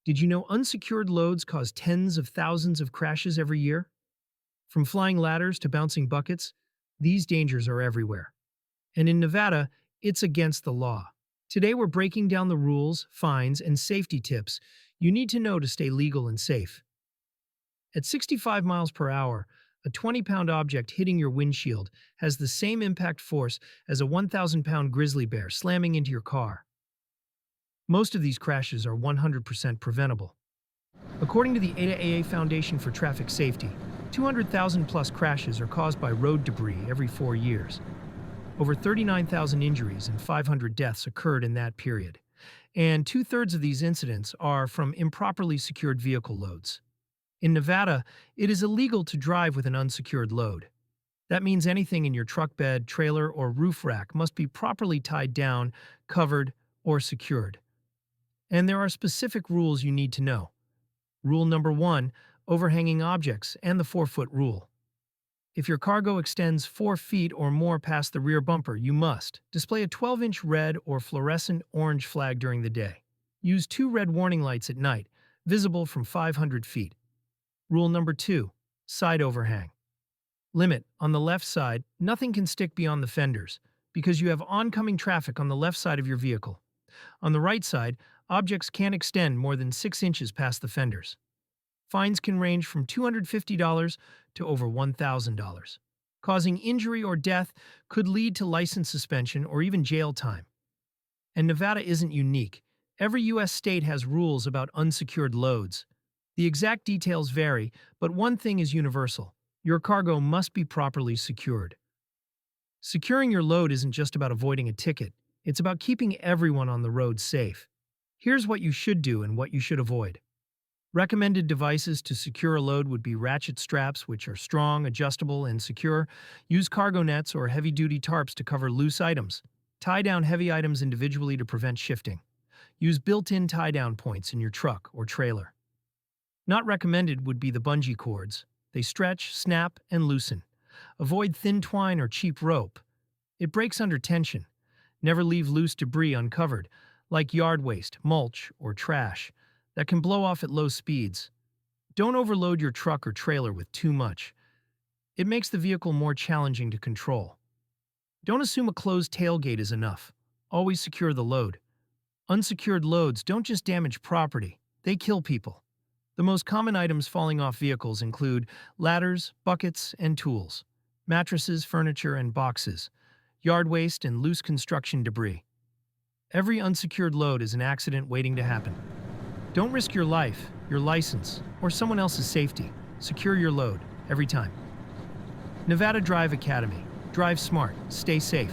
Did you know unsecured loads cause tens of thousands of crashes every year? From flying ladders to bouncing buckets, these dangers are everywhere. And in Nevada, it's against the law. Today we're breaking down the rules, fines, and safety tips you need to know to stay legal and safe. At 65 miles per hour, a 20-pound object hitting your windshield has the same impact force as a 1,000-pound grizzly bear slamming into your car. Most of these crashes are 100% preventable. According to the ADA Foundation for Traffic Safety, 200,000 plus crashes are caused by road debris every 4 years. Over 39,000 injuries and 500 deaths occurred in that period, and two-thirds of these incidents are from improperly secured vehicle loads. In Nevada, it is illegal to drive with an unsecured load. That means anything in your truck bed, trailer, or roof rack must be properly tied down, covered, or secured. And there are specific rules you need to know. Rule number 1, overhanging objects and the 4-foot rule. If your cargo extends 4 feet or more past the rear bumper, you must display a 12-inch red or fluorescent orange flag during the day. Use 2 red warning lights at night, visible from 500 feet. Rule number 2, side overhang. Limit: on the left side, nothing can stick beyond the fenders, because you have oncoming traffic on the left side of your vehicle. On the right side, objects can't extend more than 6 inches past the fenders. Fines can range from $250 to over $1,000. Causing injury or death could lead to license suspension or even jail time. And Nevada isn't unique. Every U.S. state has rules about unsecured loads. The exact details vary, but one thing is universal: your cargo must be properly secured. Securing your load isn't just about avoiding a ticket, it's about keeping everyone on the road safe. Here's what you should do and what you should avoid. Recommended devices to secure a load would be ratchet straps, which are strong, adjustable, and secure. Use cargo nets or heavy-duty tarps to cover loose items. Tie down heavy items individually to prevent shifting. Use built-in tie-down points in your truck or trailer. Not recommended would be the bungee cords. They stretch, snap, and loosen. Avoid thin twine or cheap rope. It breaks under tension. Never leave loose debris uncovered, like yard waste, mulch, or trash, that can blow off at low speeds. Don't overload your truck or trailer with too much. It makes the vehicle more challenging to control. Don't assume a closed tailgate is enough. Always secure the load. Unsecured loads don't just damage property, they kill people. The most common items falling off vehicles include ladders, buckets, and tools, mattresses, furniture, and boxes, yard waste, and loose construction debris. Every unsecured load is an accident waiting to happen. Don't risk your life, your license, or someone else's safety. Secure your load, every time. Nevada Drive Academy. Drive smart. Stay safe.